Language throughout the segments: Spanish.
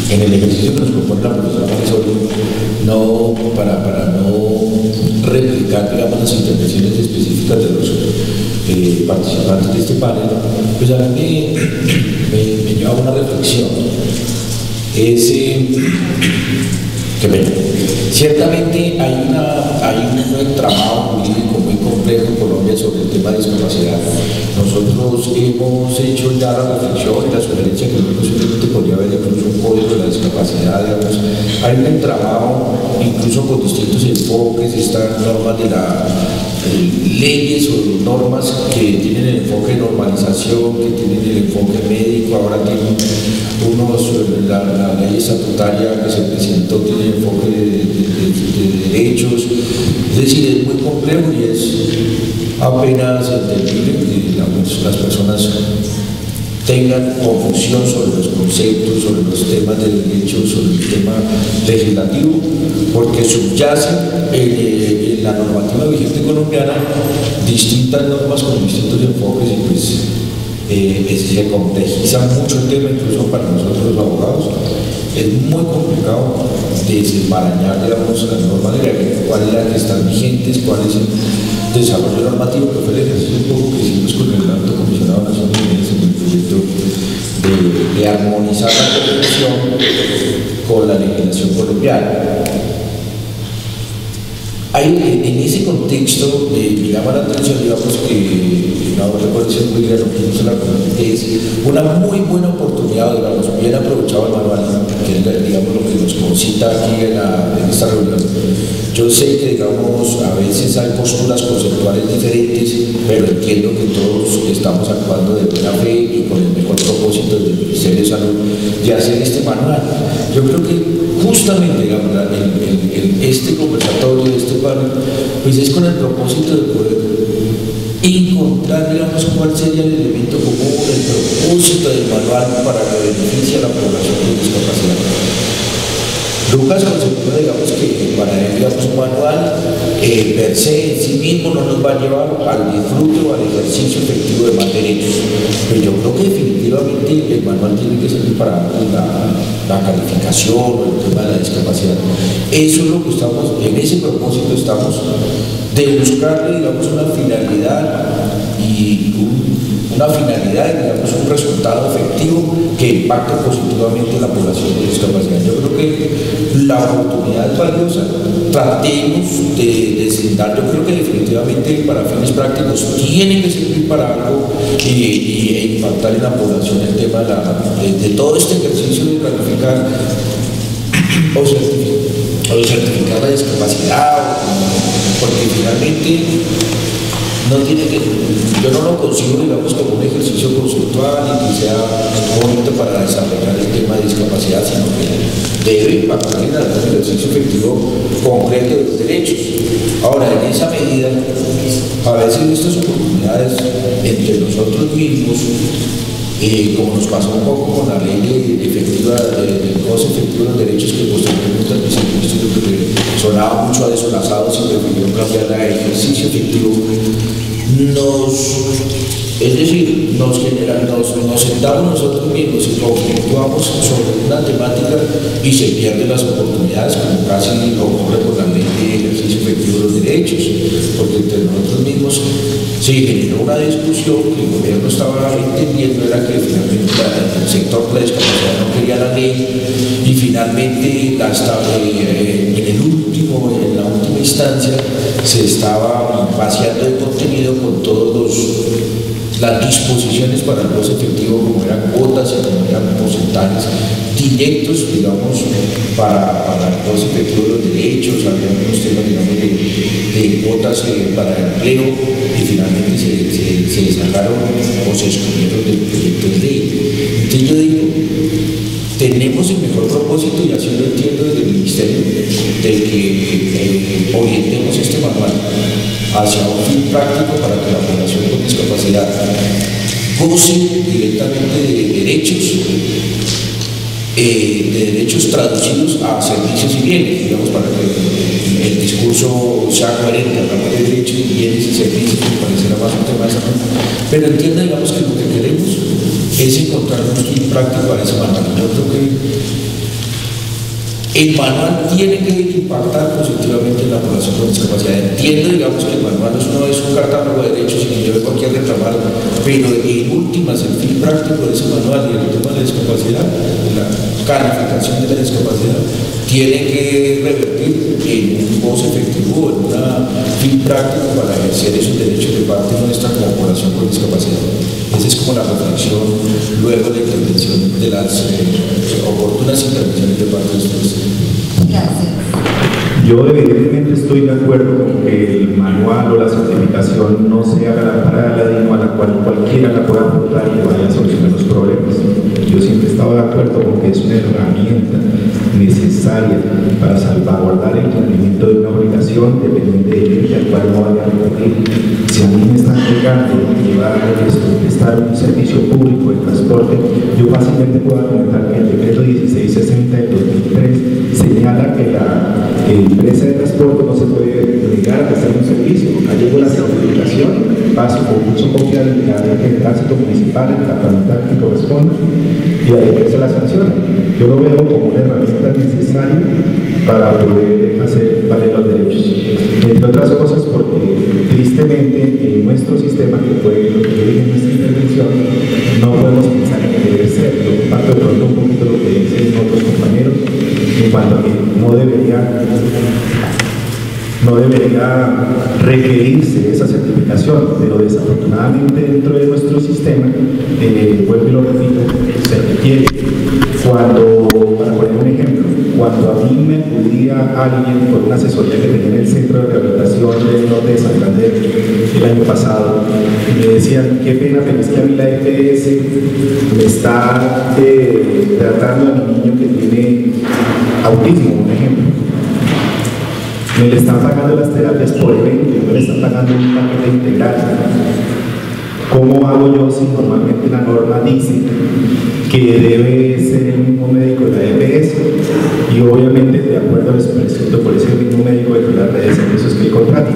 en el ejercicio que nos propone la profesora Marisol, no, para no replicar, digamos, las intervenciones específicas de los participantes de este panel, pues a mí me lleva a una reflexión. Ciertamente hay un entramado jurídico muy complejo en Colombia sobre el tema de discapacidad. Nosotros hemos hecho ya la reflexión y la sugerencia que posiblemente podría haber incluso un código de la discapacidad, digamos. Hay un entramado incluso con distintos enfoques, estas normas de leyes o normas que tienen el enfoque de normalización, que tienen el enfoque médico, ahora tienen la ley estatutaria que se presentó tiene enfoque de derechos, es decir, es muy complejo y es apenas entendible que las personas tengan confusión sobre los conceptos, sobre los temas de derechos, sobre el tema legislativo, porque subyace en la normativa vigente colombiana distintas normas con distintos enfoques y pues se complejiza mucho el tema, incluso para nosotros los abogados. Es muy complicado desembarañar, digamos, las normas legales, cuáles las que están vigentes, cuál es el desarrollo normativo, que fue el ejercicio un poco que hicimos con el alto comisionado nacional en el proyecto de armonizar la convención con la legislación colombiana. En ese contexto me llama la atención, digamos, que no recuerdo si es muy grande, es una muy buena oportunidad, digamos, bien aprovechado el manual, que es, digamos, lo que nos concita aquí en esta reunión. Yo sé que, digamos, a veces hay posturas conceptuales diferentes, pero entiendo que todos estamos actuando de buena fe y con el mejor propósito del Ministerio de Salud de hacer este manual. Yo creo que justamente, digamos, este conversatorio, este panel, pues es con el propósito de poder encontrar, digamos, cuál sería el elemento común, el propósito del manual para que beneficie a la población con discapacidad. Lucas conceptúa, digamos, que para él, digamos, un manual per se en sí mismo no nos va a llevar al disfrute o al ejercicio efectivo de más derechos. Pero yo creo que definitivamente el manual tiene que servir para la calificación o el tema de la discapacidad. Eso es lo que estamos, en ese propósito estamos, de buscarle, digamos, una finalidad y digamos, un resultado efectivo que impacte positivamente en la población con discapacidad. Yo creo que la oportunidad es valiosa, tratemos de sentar, yo creo que definitivamente para fines prácticos tiene que servir para algo e impactar en la población el tema de todo este ejercicio de calificar o certificar la discapacidad, porque finalmente no tiene que, yo no lo consigo, digamos, como un ejercicio conceptual y que sea bonito para desarrollar el tema de discapacidad, sino que debe impactar en un ejercicio efectivo concreto de los derechos. Ahora, en esa medida, a veces estas oportunidades entre nosotros mismos, como nos pasó un poco con la ley del goce efectivo de los derechos, que posteriormente al viceministro que sonaba mucho a desolazados y prefirió cambiar a ejercicio efectivo, es decir, nos sentamos nosotros mismos y conflictuamos sobre una temática y se pierden las oportunidades, como casi ocurre con la ley de ejercicio efectivo de los derechos, porque entre nosotros mismos se generó una discusión que el gobierno estaba entendiendo, era que finalmente el sector de la discapacidad no quería la ley y finalmente en la última instancia se estaba vaciando de contenido con todas las disposiciones para el goce efectivo, como eran cuotas y como eran porcentajes directos, digamos, para el goce efectivo de los derechos. Había unos temas, digamos, de cuotas para el empleo y finalmente se sacaron o se excluyeron del proyecto de ley. Entonces yo digo, tenemos el mejor propósito, y así lo entiendo desde el Ministerio, de que orientemos este manual hacia un fin práctico para que la población con discapacidad goce directamente de derechos traducidos a servicios y bienes, digamos, para que el discurso sea coherente, hablamos de derechos y bienes y servicios, que parecerá más un tema de salud, pero entienda, digamos, que lo que queremos es encontrar un fin práctico para ese manual. Yo creo que El manual tiene que impactar positivamente en la población con discapacidad. Entiendo, digamos, que el manual no es un catálogo de derechos y que yo vengo aquí a reclamar, pero en últimas, el fin práctico de ese manual y el tema de la discapacidad, la calificación de la discapacidad, tiene que revertir en un goce efectivo, en un fin práctico para ejercer esos derechos de parte nuestra como población con discapacidad. Esa es como la reflexión luego de la intervención de las oportunas intervenciones de parte de ustedes. Gracias. Yo evidentemente estoy de acuerdo con que el manual o la certificación no sea la parábola a la cual cualquiera la pueda aportar y que vaya a solucionar los problemas. Yo siempre estaba de acuerdo con que es una herramienta necesaria para salvaguardar el cumplimiento de una obligación dependiente del ente al cual no vaya a recurrir. Si a mí me están negando prestar un servicio público de transporte, yo fácilmente puedo argumentar que el decreto 1660 del 2003 señala que la empresa de transporte no se puede obligar a prestar un servicio. Allí llegó la certificación, paso concurso copia del tránsito municipal, el departamental que corresponde, y ahí empieza la sanción. Yo lo veo como una herramienta necesaria para poder hacer valer los derechos. Entre otras cosas, porque tristemente en nuestro sistema, que fue lo que yo dije en nuestra intervención, no podemos pensar en que debe ser. Yo comparto de pronto un poquito lo que dicen otros compañeros en cuanto a que no debería requerirse esa certificación, pero desafortunadamente dentro de nuestro sistema, vuelvo y lo repito, se requiere. Para poner un ejemplo, cuando a mí me acudía alguien por una asesoría que tenía en el Centro de Rehabilitación del Norte de Santander el año pasado, y me decían, qué pena, pero es que a mí la EPS me está tratando a mi niño que tiene autismo, un ejemplo. Me le están pagando las terapias por evento, me le están pagando un paquete integral. ¿Cómo hago yo si normalmente la norma dice que debe ser el mismo médico de la EPS y obviamente de acuerdo al prescrito por ese mismo médico de la red de servicios que contrata?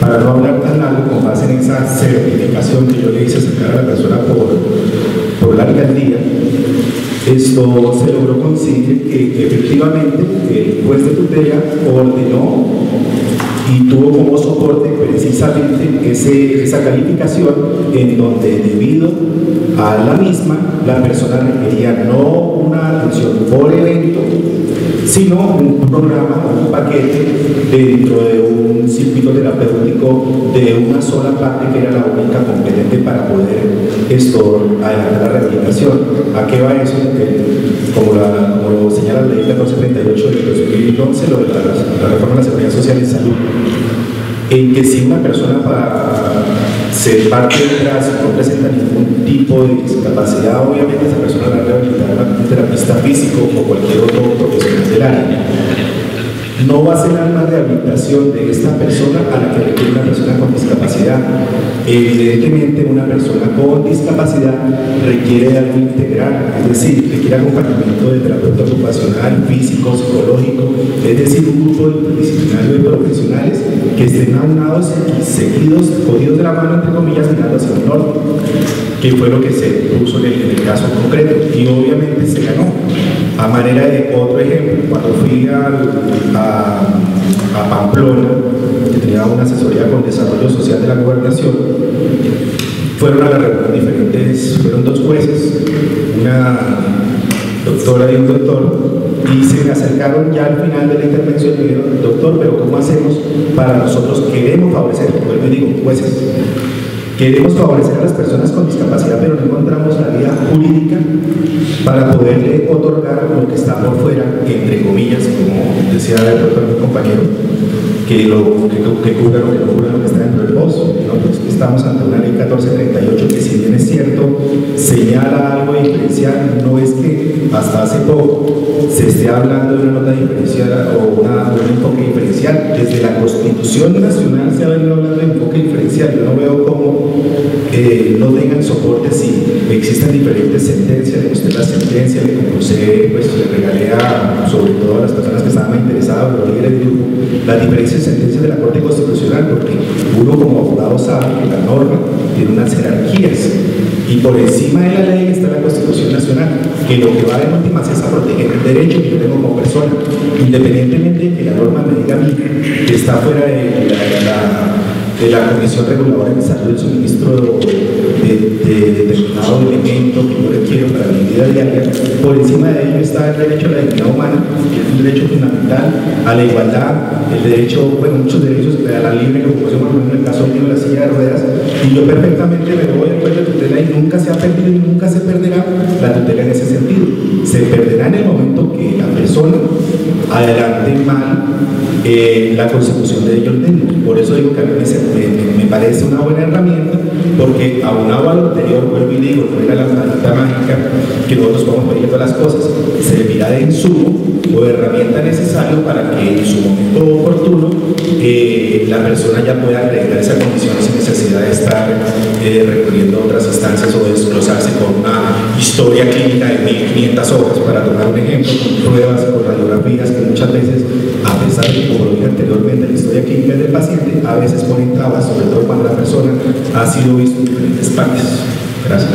Para no hablar tan largo, con base en esa certificación que yo le hice sacar a la persona por la alcaldía, esto se logró conseguir que efectivamente el juez de tutela ordenó y tuvo como soporte precisamente esa calificación, en donde debido a la misma la persona requería no una atención por evento, sino un programa o un paquete dentro de un circuito terapéutico de una sola parte que era la única competente para poder adelantar la rehabilitación. ¿A qué va eso? Como lo señala la ley 1438 del 2011, lo de la reforma de la seguridad social y salud, en que si una persona se parte del brazo no presenta ningún tipo de discapacidad, obviamente esa persona la rehabilitará un terapista físico o cualquier otro profesional del área. No va a ser la misma rehabilitación de esta persona a la que requiere una persona con discapacidad. Evidentemente una persona con discapacidad requiere algo integral, es decir, requiere acompañamiento de terapeuta ocupacional, físico, psicológico, es decir, un grupo interdisciplinario de profesionales que estén aunados y seguidos, cogidos de la mano, entre comillas, mirando hacia el norte, que fue lo que se puso en el caso concreto, y obviamente se ganó. A manera de otro ejemplo, cuando fui a Pamplona, que tenía una asesoría con desarrollo social de la gobernación, fueron a la reunión fueron dos jueces, una doctora y un doctor, y se me acercaron ya al final de la intervención y me dijeron, doctor, pero ¿cómo hacemos para nosotros? Queremos favorecer, pues me digo, jueces, queremos favorecer a las personas con discapacidad, pero no encontramos la vía jurídica para poderle otorgar lo que está por fuera, entre comillas, como decía el doctor mi compañero, que cubra lo que no cubra lo que está dentro del pozo. ¿No? Pues estamos ante una ley 1438 que, si bien es cierto, señala algo diferencial, no es que hasta hace poco se esté hablando de una nota diferencial o un enfoque diferencial. Desde la Constitución Nacional se ha venido hablando de enfoque diferencial. Yo no veo cómo no tengan soporte si existen diferentes sentencias. Le mostré la sentencia, le compuse, pues le regalé sobre todo a las personas que estaban más interesadas, los líderes del grupo, las diferentes sentencias de la Corte Constitucional, porque uno como abogado sabe que la norma tiene unas jerarquías Y por encima de la ley está la Constitución Nacional, que lo que va en últimas es a proteger el derecho que yo tengo como persona, independientemente de que la norma me diga a mí que está fuera de la Comisión Reguladora de Salud, el suministro de determinado elemento que yo requiero para mi vida diaria. Por encima de ello está el derecho a la dignidad humana, que es un derecho fundamental, a la igualdad, el derecho, bueno, muchos derechos, a la libre locomoción, por ejemplo, en el caso mío de la silla de ruedas, y yo perfectamente me voy al juez de tutela y nunca se ha perdido y nunca se perderá la tutela en ese sentido. Se perderá en el momento que la persona adelante mal la consecución de ellos mismos. Por eso digo que a mí me parece una buena herramienta, porque aunado a lo anterior, vuelvo y digo, no era la varita mágica que nosotros vamos poniendo las cosas, servirá de insumo o de herramienta necesario para que en su momento oportuno la persona ya pueda arreglar esa condición sin necesidad de estar recurriendo a otras instancias o desglosarse con una historia clínica de 1500 hojas, para tomar un ejemplo, con pruebas, con radiografías que muchas veces, a pesar de que, como lo dije anteriormente, la historia clínica del paciente a veces ponen trabas, sobre todo cuando la persona ha sido vista en diferentes partes. Gracias.